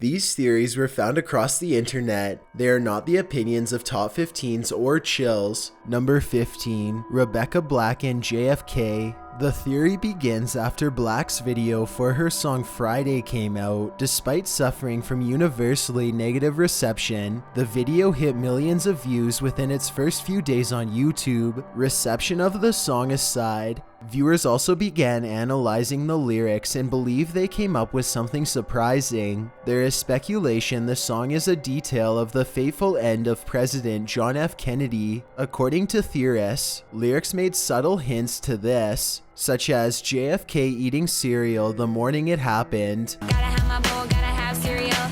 These theories were found across the internet. They are not the opinions of top 15s or chills. Number 15. Rebecca Black and JFK. The theory begins after Black's video for her song Friday came out. Despite suffering from universally negative reception, the video hit millions of views within its first few days on YouTube. Reception of the song aside, viewers also began analyzing the lyrics and believe they came up with something surprising. There is speculation the song is a detail of the fateful end of President John F. Kennedy. According to theorists, lyrics made subtle hints to this, such as JFK eating cereal the morning it happened,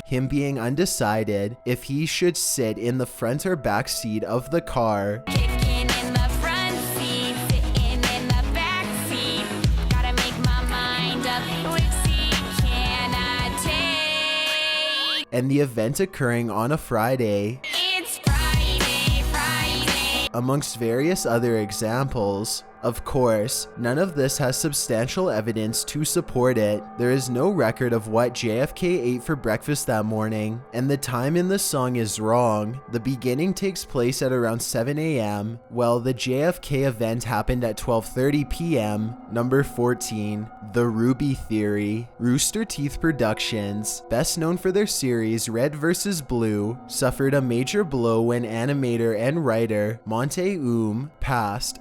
him being undecided if he should sit in the front or back seat of the car, and the event occurring on a Friday. It's Friday, amongst various other examples. Of course, none of this has substantial evidence to support it. There is no record of what JFK ate for breakfast that morning, and the time in the song is wrong. The beginning takes place at around 7 a.m., while the JFK event happened at 12:30 p.m. Number 14. The RWBY Theory. Rooster Teeth Productions, best known for their series Red vs. Blue, suffered a major blow when animator and writer Monte passed.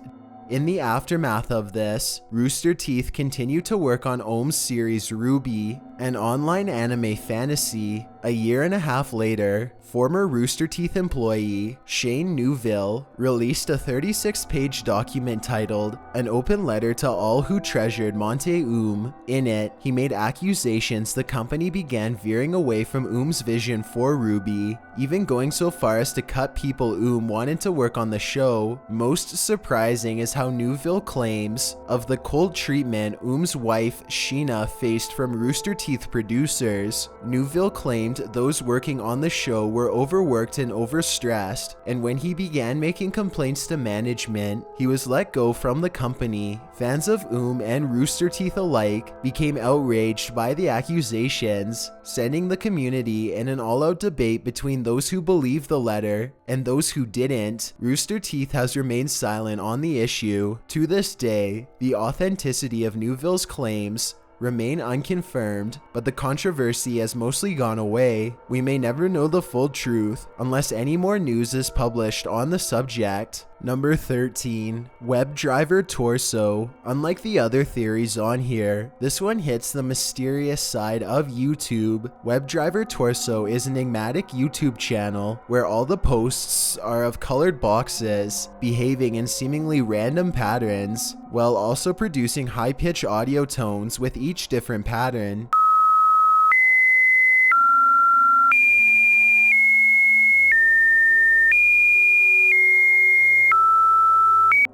In the aftermath of this, Rooster Teeth continued to work on Ohm's series RWBY, an online anime fantasy. A year and a half later, former Rooster Teeth employee Shane Newville released a 36-page document titled An Open Letter to All Who Treasured Monte. In it, he made accusations the company began veering away from vision for RWBY, even going so far as to cut people wanted to work on the show. Most surprising is how Newville claims of the cold treatment wife Sheena faced from Rooster Teeth producers. Newville claimed those working on the show were overworked and overstressed, and when he began making complaints to management, he was let go from the company. Fans of and Rooster Teeth alike became outraged by the accusations, sending the community in an all-out debate between those who believed the letter and those who didn't. Rooster Teeth has remained silent on the issue. To this day, the authenticity of Newville's claims remain unconfirmed, but the controversy has mostly gone away. We may never know the full truth unless any more news is published on the subject. Number 13. Webdriver Torso. Unlike the other theories on here, this one hits the mysterious side of YouTube. Webdriver Torso is an enigmatic YouTube channel where all the posts are of colored boxes, behaving in seemingly random patterns, while also producing high-pitched audio tones with each different pattern.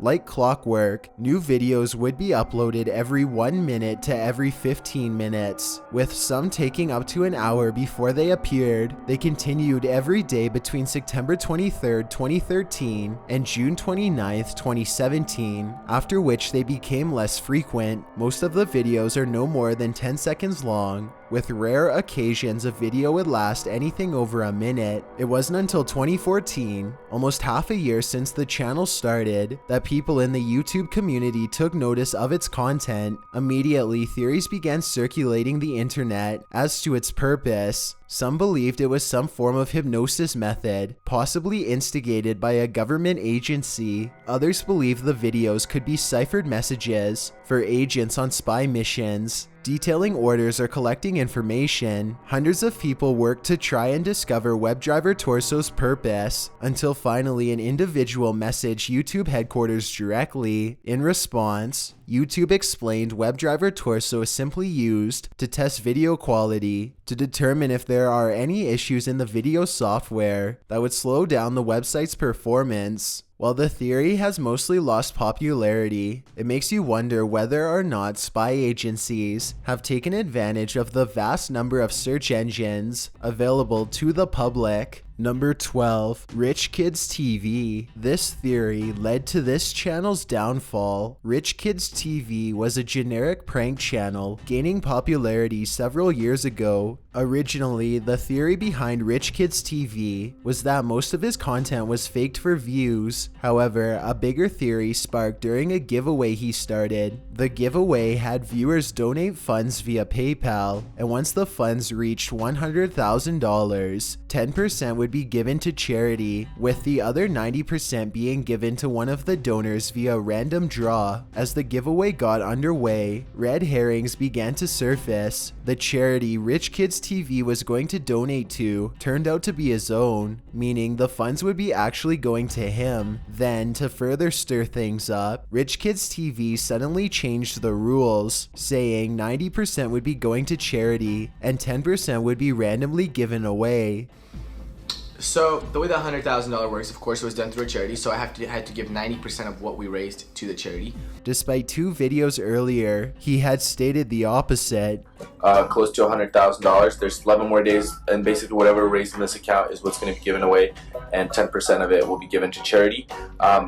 Like clockwork, new videos would be uploaded every 1 minute to every 15 minutes, with some taking up to an hour before they appeared. They continued every day between September 23, 2013 and June 29, 2017, after which they became less frequent. Most of the videos are no more than 10 seconds long, with rare occasions a video would last anything over a minute. It wasn't until 2014, almost half a year since the channel started, that people in the YouTube community took notice of its content. Immediately, theories began circulating the internet as to its purpose. Some believed it was some form of hypnosis method, possibly instigated by a government agency. Others believed the videos could be ciphered messages for agents on spy missions, detailing orders or collecting information. Hundreds of people worked to try and discover Webdriver Torso's purpose, until finally an individual messaged YouTube headquarters directly. In response, YouTube explained Webdriver Torso is simply used to test video quality, to determine if there are any issues in the video software that would slow down the website's performance. While the theory has mostly lost popularity, it makes you wonder whether or not spy agencies have taken advantage of the vast number of search engines available to the public. Number 12. Rich Kids TV. This theory led to this channel's downfall. Rich Kids TV was a generic prank channel gaining popularity several years ago. Originally, the theory behind Rich Kids TV was that most of his content was faked for views. However, a bigger theory sparked during a giveaway he started. The giveaway had viewers donate funds via PayPal, and once the funds reached $100,000, 10% would be given to charity, with the other 90% being given to one of the donors via random draw. As the giveaway got underway, red herrings began to surface. The charity Rich Kids TV was going to donate to turned out to be his own, meaning the funds would be actually going to him. Then, to further stir things up, Rich Kids TV suddenly changed the rules, saying 90% would be going to charity and 10% would be randomly given away. So the way the $100,000 works, of course, it was done through a charity, so I had to give 90% of what we raised to the charity. Despite 2 videos earlier, he had stated the opposite. Close to $100,000. There's 11 more days, and basically whatever raised in this account is what's going to be given away, and 10% of it will be given to charity,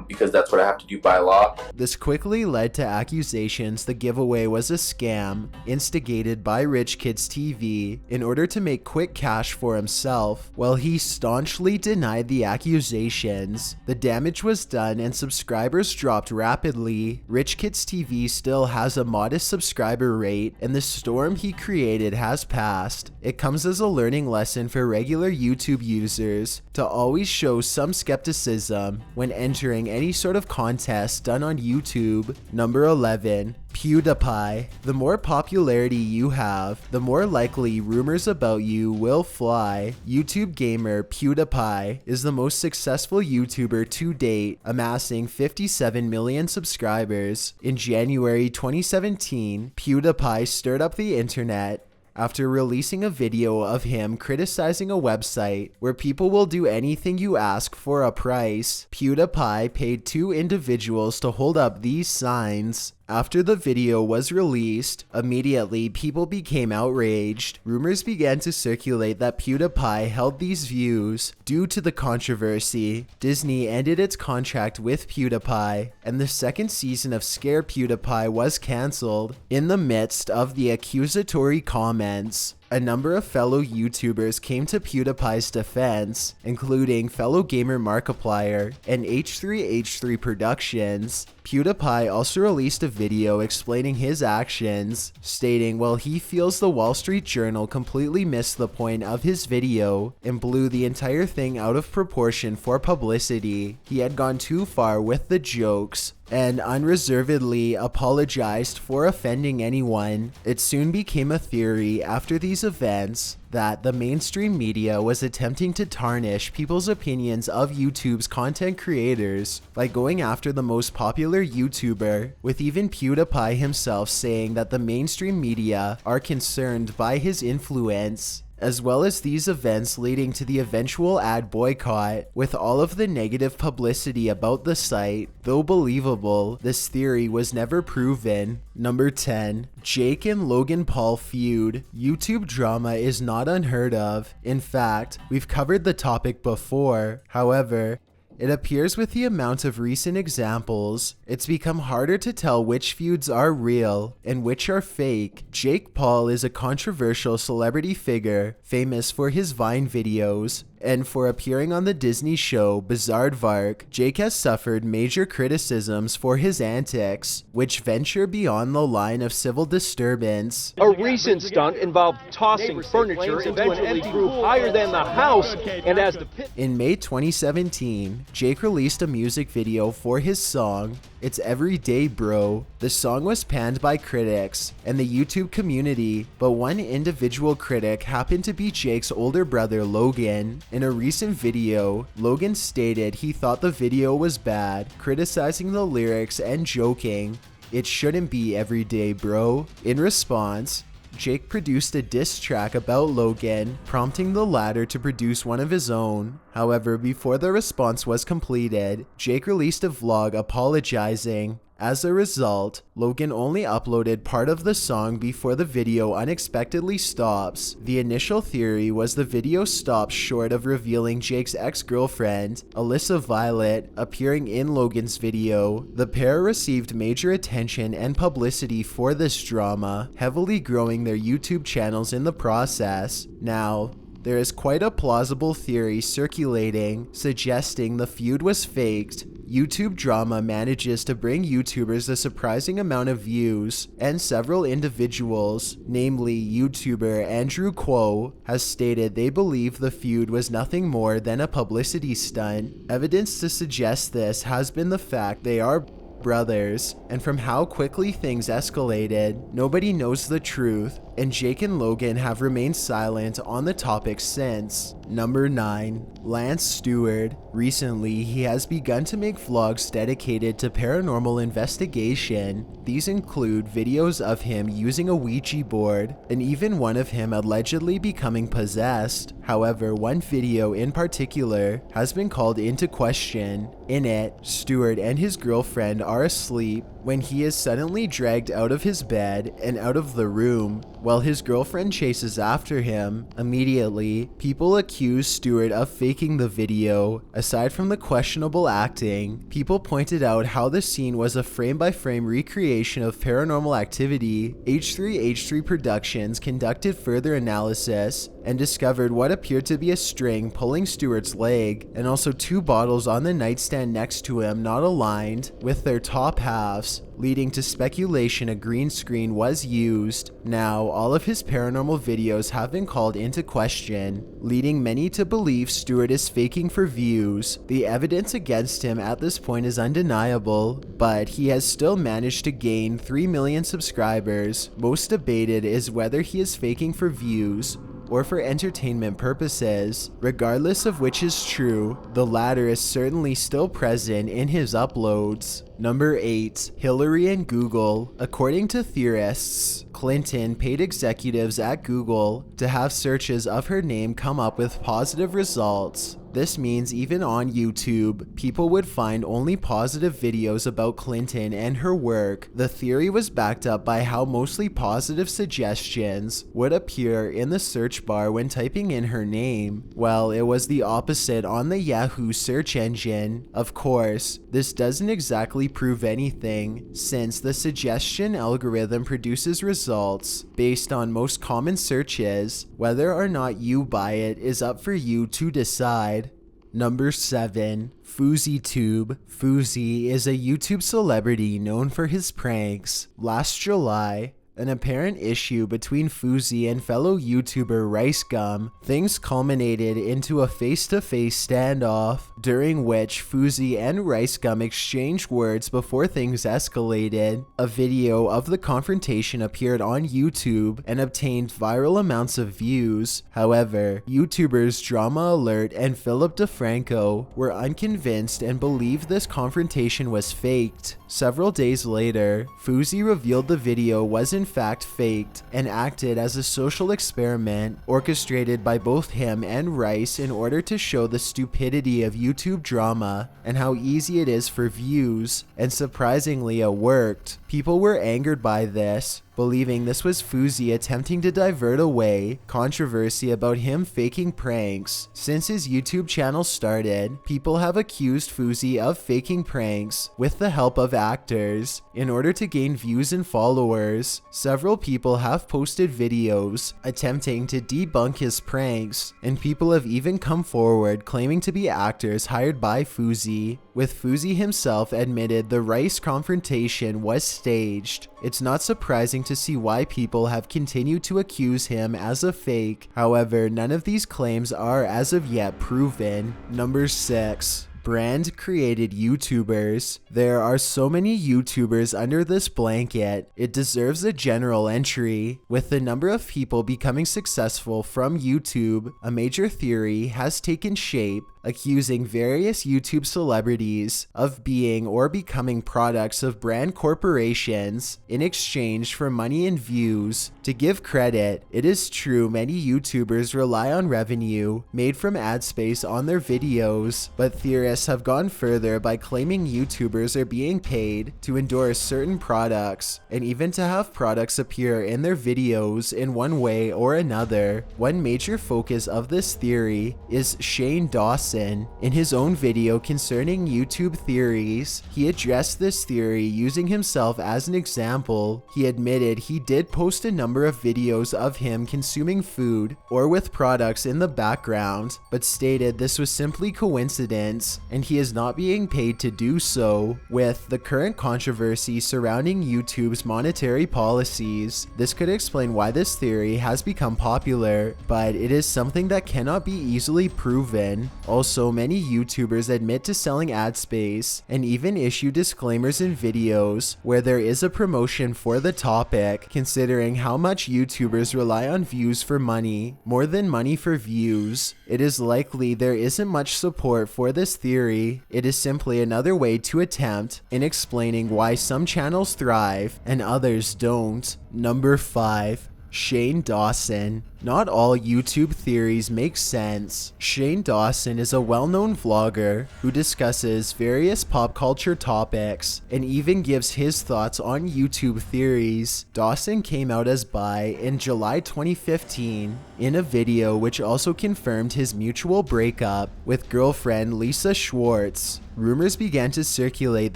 because that's what I have to do by law. This quickly led to accusations the giveaway was a scam instigated by Rich Kids TV in order to make quick cash for himself. While he staunchly denied the accusations, the damage was done and subscribers dropped rapidly. Rich Kids TV still has a modest subscriber rate, and the storm he created has passed. It comes as a learning lesson for regular YouTube users to always show some skepticism when entering any sort of contest done on YouTube. Number 11. PewDiePie. The more popularity you have, the more likely rumors about you will fly. YouTube gamer PewDiePie is the most successful YouTuber to date, amassing 57 million subscribers. In January 2017, PewDiePie stirred up the internet after releasing a video of him criticizing a website where people will do anything you ask for a price. PewDiePie paid 2 individuals to hold up these signs. After the video was released, immediately people became outraged. Rumors began to circulate that PewDiePie held these views. Due to the controversy, Disney ended its contract with PewDiePie, and the second season of Scare PewDiePie was cancelled. In the midst of the accusatory comments, a number of fellow YouTubers came to PewDiePie's defense, including fellow gamer Markiplier and H3H3 Productions. PewDiePie also released a video explaining his actions, stating while he feels the Wall Street Journal completely missed the point of his video and blew the entire thing out of proportion for publicity, he had gone too far with the jokes and unreservedly apologized for offending anyone. It soon became a theory after these events that the mainstream media was attempting to tarnish people's opinions of YouTube's content creators by going after the most popular YouTuber, with even PewDiePie himself saying that the mainstream media are concerned by his influence. As well as these events leading to the eventual ad boycott, with all of the negative publicity about the site. Though believable, this theory was never proven. Number 10. Jake and Logan Paul feud. YouTube drama is not unheard of. In fact, we've covered the topic before. However, it appears with the amount of recent examples, it's become harder to tell which feuds are real and which are fake. Jake Paul is a controversial celebrity figure, famous for his Vine videos, and for appearing on the Disney show Bizaardvark. Jake has suffered major criticisms for his antics, which venture beyond the line of civil disturbance. A recent stunt involved tossing furniture into an empty roof higher than the house, and as the pit... In May 2017, Jake released a music video for his song, It's Everyday Bro. The song was panned by critics and the YouTube community, but one individual critic happened to be Jake's older brother Logan. In a recent video, Logan stated he thought the video was bad, criticizing the lyrics and joking, "It shouldn't be everyday, bro." In response, Jake produced a diss track about Logan, prompting the latter to produce one of his own. However, before the response was completed, Jake released a vlog apologizing. As a result, Logan only uploaded part of the song before the video unexpectedly stops. The initial theory was the video stops short of revealing Jake's ex-girlfriend, Alyssa Violet, appearing in Logan's video. The pair received major attention and publicity for this drama, heavily growing their YouTube channels in the process. Now, there is quite a plausible theory circulating suggesting the feud was faked. YouTube drama manages to bring YouTubers a surprising amount of views, and several individuals, namely YouTuber Andrew Kuo, has stated they believe the feud was nothing more than a publicity stunt. Evidence to suggest this has been the fact they are brothers, and from how quickly things escalated, nobody knows the truth, and Jake and Logan have remained silent on the topic since. Number 9. Lance Stewart. Recently, he has begun to make vlogs dedicated to paranormal investigation. These include videos of him using a Ouija board, and even one of him allegedly becoming possessed. However, one video in particular has been called into question. In it, Stewart and his girlfriend are asleep when he is suddenly dragged out of his bed and out of the room, while his girlfriend chases after him. Immediately, people accuse Stewart of faking the video. Aside from the questionable acting, people pointed out how the scene was a frame-by-frame recreation of paranormal activity. H3H3 Productions conducted further analysis and discovered what appeared to be a string pulling Stewart's leg, and also 2 bottles on the nightstand next to him not aligned with their top halves, leading to speculation a green screen was used. Now, all of his paranormal videos have been called into question, leading many to believe Stewart is faking for views. The evidence against him at this point is undeniable, but he has still managed to gain 3 million subscribers. Most debated is whether he is faking for views or for entertainment purposes. Regardless of which is true, the latter is certainly still present in his uploads. Number 8. Hillary and Google. According to theorists, Clinton paid executives at Google to have searches of her name come up with positive results. This means even on YouTube, people would find only positive videos about Clinton and her work. The theory was backed up by how mostly positive suggestions would appear in the search bar when typing in her name. Well, it was the opposite on the Yahoo search engine. Of course, this doesn't exactly prove anything, since the suggestion algorithm produces results based on most common searches. Whether or not you buy it is up for you to decide. Number 7. FouseyTube. Fousey is a YouTube celebrity known for his pranks. Last July, an apparent issue between Fousey and fellow YouTuber Rice Gum, things culminated into a face-to-face standoff, during which Fousey and Rice Gum exchanged words before things escalated. A video of the confrontation appeared on YouTube and obtained viral amounts of views. However, YouTubers Drama Alert and Philip DeFranco were unconvinced and believed this confrontation was faked. Several days later, Fousey revealed the video was in fact faked and acted as a social experiment orchestrated by both him and Rice in order to show the stupidity of YouTube drama and how easy it is for views, and surprisingly it worked. People were angered by this, believing this was Fousey attempting to divert away controversy about him faking pranks. Since his YouTube channel started, people have accused Fousey of faking pranks with the help of actors in order to gain views and followers. Several people have posted videos attempting to debunk his pranks, and people have even come forward claiming to be actors hired by Fousey, with Fousey himself admitted the Rice confrontation was staged. It's not surprising to see why people have continued to accuse him as a fake. However, none of these claims are as of yet proven. Number 6. Brand created YouTubers. There are so many YouTubers under this blanket, it deserves a general entry. With the number of people becoming successful from YouTube, a major theory has taken shape. accusing various YouTube celebrities of being or becoming products of brand corporations in exchange for money and views. To give credit, it is true many YouTubers rely on revenue made from ad space on their videos, but theorists have gone further by claiming YouTubers are being paid to endorse certain products and even to have products appear in their videos in one way or another. One major focus of this theory is Shane Dawson. In his own video concerning YouTube theories, he addressed this theory using himself as an example. He admitted he did post a number of videos of him consuming food or with products in the background, but stated this was simply coincidence and he is not being paid to do so. With the current controversy surrounding YouTube's monetary policies, this could explain why this theory has become popular, but it is something that cannot be easily proven. Also, many YouTubers admit to selling ad space and even issue disclaimers in videos where there is a promotion for the topic. Considering how much YouTubers rely on views for money more than money for views, it is likely there isn't much support for this theory. It is simply another way to attempt in explaining why some channels thrive and others don't. Number 5. Shane Dawson. Not all YouTube theories make sense. Shane Dawson is a well-known vlogger who discusses various pop culture topics and even gives his thoughts on YouTube theories. Dawson came out as bi in July 2015 in a video which also confirmed his mutual breakup with girlfriend Lisa Schwartz. Rumors began to circulate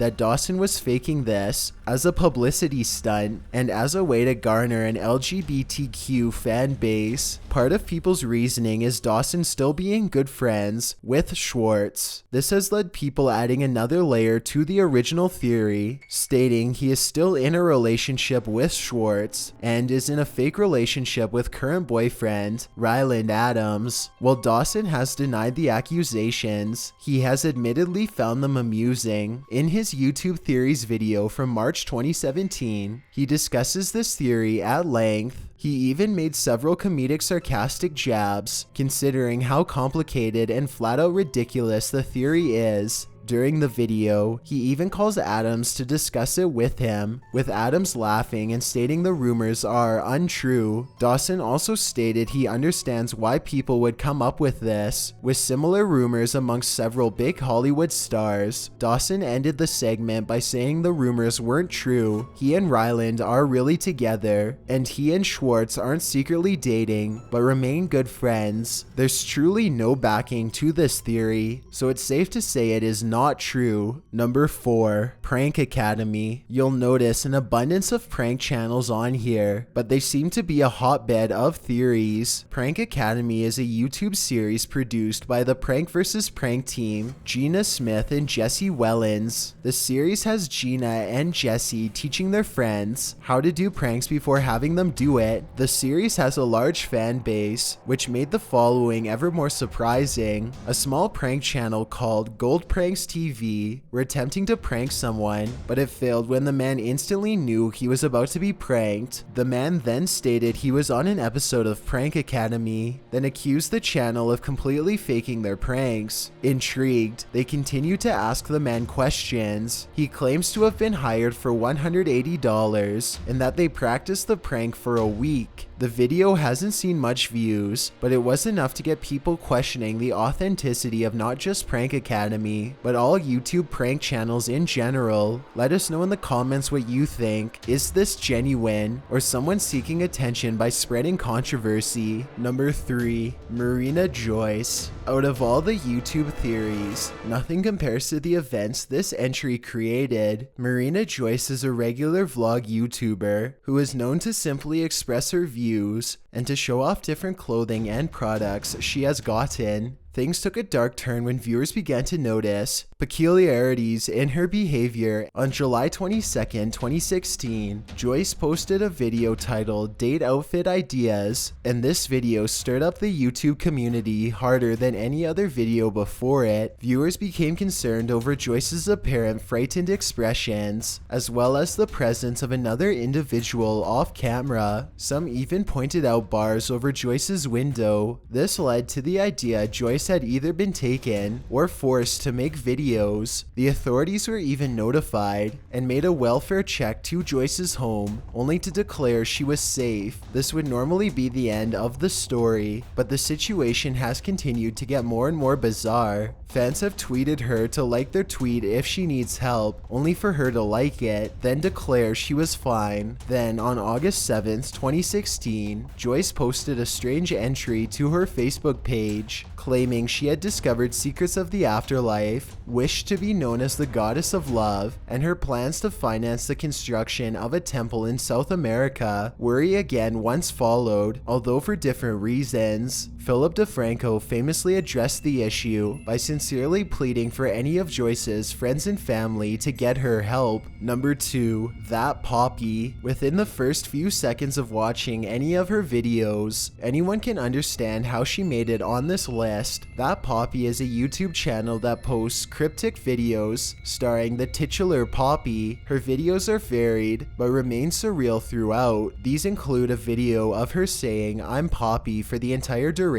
that Dawson was faking this as a publicity stunt and as a way to garner an LGBTQ fan base. Part of people's reasoning is Dawson still being good friends with Schwartz. This has led people adding another layer to the original theory, stating he is still in a relationship with Schwartz and is in a fake relationship with current boyfriend Ryland Adams. While Dawson has denied the accusations, he has admittedly found them amusing. In his YouTube theories video from March 2017, he discusses this theory at length. He even made several comedic sarcastic jabs, considering how complicated and flat out ridiculous the theory is. During the video, he even calls Adams to discuss it with him, with Adams laughing and stating the rumors are untrue. Dawson also stated he understands why people would come up with this, with similar rumors amongst several big Hollywood stars. Dawson ended the segment by saying the rumors weren't true, he and Ryland are really together, and he and Schwartz aren't secretly dating, but remain good friends. There's truly no backing to this theory, so it's safe to say it is not true. Number 4. Prank Academy. You'll notice an abundance of prank channels on here, but they seem to be a hotbed of theories. Prank Academy is a YouTube series produced by the Prank vs. Prank team, Gina Smith and Jesse Wellens. The series has Gina and Jesse teaching their friends how to do pranks before having them do it. The series has a large fan base, which made the following ever more surprising. A small prank channel called Gold Pranks TV were attempting to prank someone, but it failed when the man instantly knew he was about to be pranked. The man then stated he was on an episode of Prank Academy, then accused the channel of completely faking their pranks. Intrigued, they continued to ask the man questions. He claims to have been hired for $180 and that they practiced the prank for a week. The video hasn't seen much views, but it was enough to get people questioning the authenticity of not just Prank Academy, but all YouTube prank channels in general. Let us know in the comments what you think. Is this genuine, or someone seeking attention by spreading controversy? Number 3. Marina Joyce. Out of all the YouTube theories, nothing compares to the events this entry created. Marina Joyce is a regular vlog YouTuber who is known to simply express her views and to show off different clothing and products she has gotten. Things took a dark turn when viewers began to notice peculiarities in her behavior. On July 22nd, 2016, Joyce posted a video titled Date Outfit Ideas, and this video stirred up the YouTube community harder than any other video before it. Viewers became concerned over Joyce's apparent frightened expressions, as well as the presence of another individual off camera. Some even pointed out bars over Joyce's window. This led to the idea Joyce Joyce had either been taken or forced to make videos. The authorities were even notified and made a welfare check to Joyce's home, only to declare she was safe. This would normally be the end of the story, but the situation has continued to get more and more bizarre. Fans have tweeted her to like their tweet if she needs help, only for her to like it, then declare she was fine. Then on August 7th, 2016, Joyce posted a strange entry to her Facebook page, claiming she had discovered secrets of the afterlife, wished to be known as the goddess of love, and her plans to finance the construction of a temple in South America were again once followed, although for different reasons. Philip DeFranco famously addressed the issue by sincerely pleading for any of Joyce's friends and family to get her help. Number 2. That Poppy. Within the first few seconds of watching any of her videos, anyone can understand how she made it on this list. That Poppy is a YouTube channel that posts cryptic videos starring the titular Poppy. Her videos are varied, but remain surreal throughout. These include a video of her saying "I'm Poppy" for the entire duration,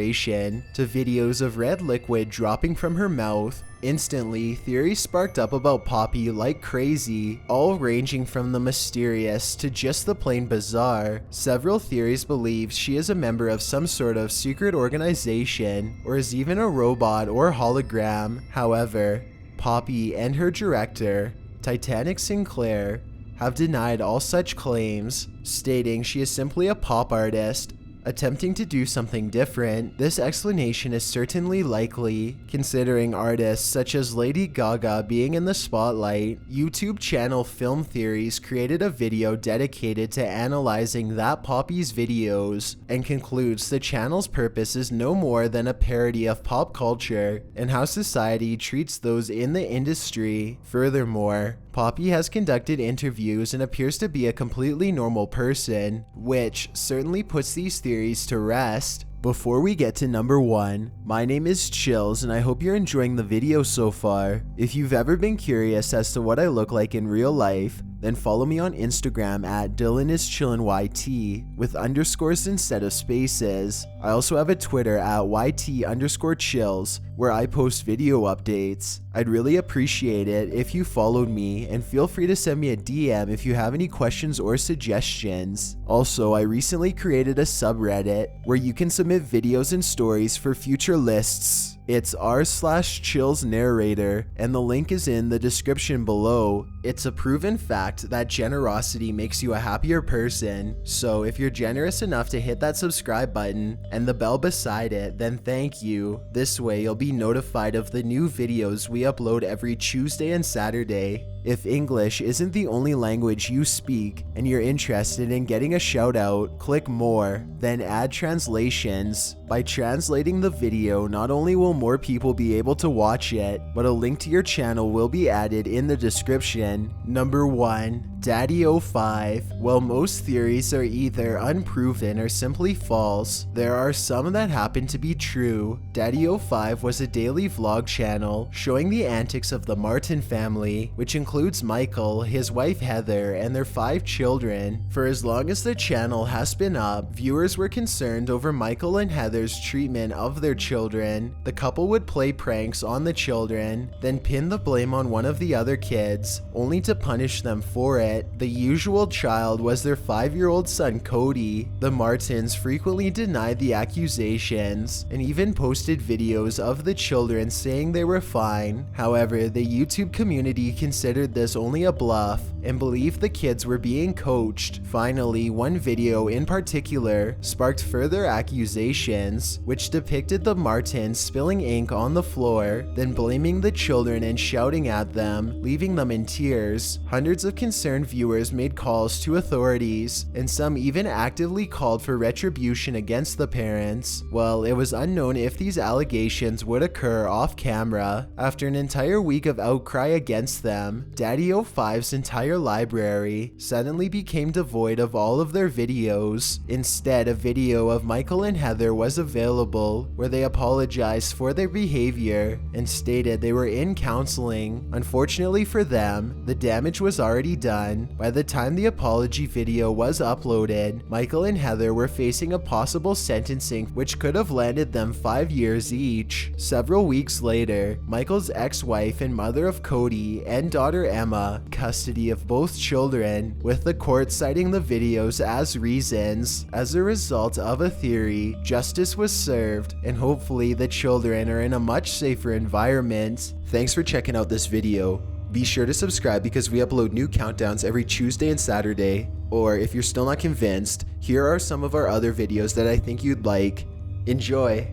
to videos of red liquid dropping from her mouth. Instantly, theories sparked up about Poppy like crazy, all ranging from the mysterious to just the plain bizarre. Several theories believe she is a member of some sort of secret organization, or is even a robot or hologram. However, Poppy and her director, Titanic Sinclair, have denied all such claims, stating she is simply a pop artist attempting to do something different. This explanation is certainly likely, considering artists such as Lady Gaga being in the spotlight. YouTube channel Film Theories created a video dedicated to analyzing That Poppy's videos, and concludes the channel's purpose is no more than a parody of pop culture and how society treats those in the industry. Furthermore, Poppy has conducted interviews and appears to be a completely normal person, which certainly puts these theories to rest. Before we get to number 1, my name is Chills and I hope you're enjoying the video so far. If you've ever been curious as to what I look like in real life, then follow me on Instagram at DylanIsChillinYT with underscores instead of spaces. I also have a Twitter at YT_chills where I post video updates. I'd really appreciate it if you followed me, and feel free to send me a DM if you have any questions or suggestions. Also, I recently created a subreddit where you can submit videos and stories for future lists. It's r/chillsnarrator, and the link is in the description below. It's a proven fact that generosity makes you a happier person, so if you're generous enough to hit that subscribe button and the bell beside it, then thank you. This way you'll be notified of the new videos we upload every Tuesday and Saturday. If English isn't the only language you speak and you're interested in getting a shout out, click more, then add translations. By translating the video, not only will more people be able to watch it, but a link to your channel will be added in the description. Number 1. DaddyOFive. While most theories are either unproven or simply false, there are some that happen to be true. DaddyOFive was a daily vlog channel showing the antics of the Martin family, which includes Michael, his wife Heather, and their 5 children. For as long as the channel has been up, viewers were concerned over Michael and Heather's treatment of their children. The couple would play pranks on the children, then pin the blame on one of the other kids, only to punish them for it. The usual child was their 5-year-old son Cody. The Martins frequently denied the accusations and even posted videos of the children saying they were fine. However, the YouTube community considered this only a bluff and believed the kids were being coached. Finally, one video in particular sparked further accusations, which depicted the Martins spilling ink on the floor, then blaming the children and shouting at them, leaving them in tears. Hundreds of concerned viewers made calls to authorities, and some even actively called for retribution against the parents. Well, it was unknown if these allegations would occur off camera. After an entire week of outcry against them, DaddyOFive's entire library suddenly became devoid of all of their videos. Instead, a video of Michael and Heather was available where they apologized for their behavior and stated they were in counseling. Unfortunately for them, the damage was already done. By the time the apology video was uploaded, Michael and Heather were facing a possible sentencing which could have landed them 5 years each. Several weeks later, Michael's ex-wife and mother of Cody and daughter Emma custody of both children, with the court citing the videos as reasons. As a result of a theory, justice was served, and hopefully the children are in a much safer environment. Thanks for checking out this video. Be sure to subscribe because we upload new countdowns every Tuesday and Saturday. Or if you're still not convinced, here are some of our other videos that I think you'd like. Enjoy!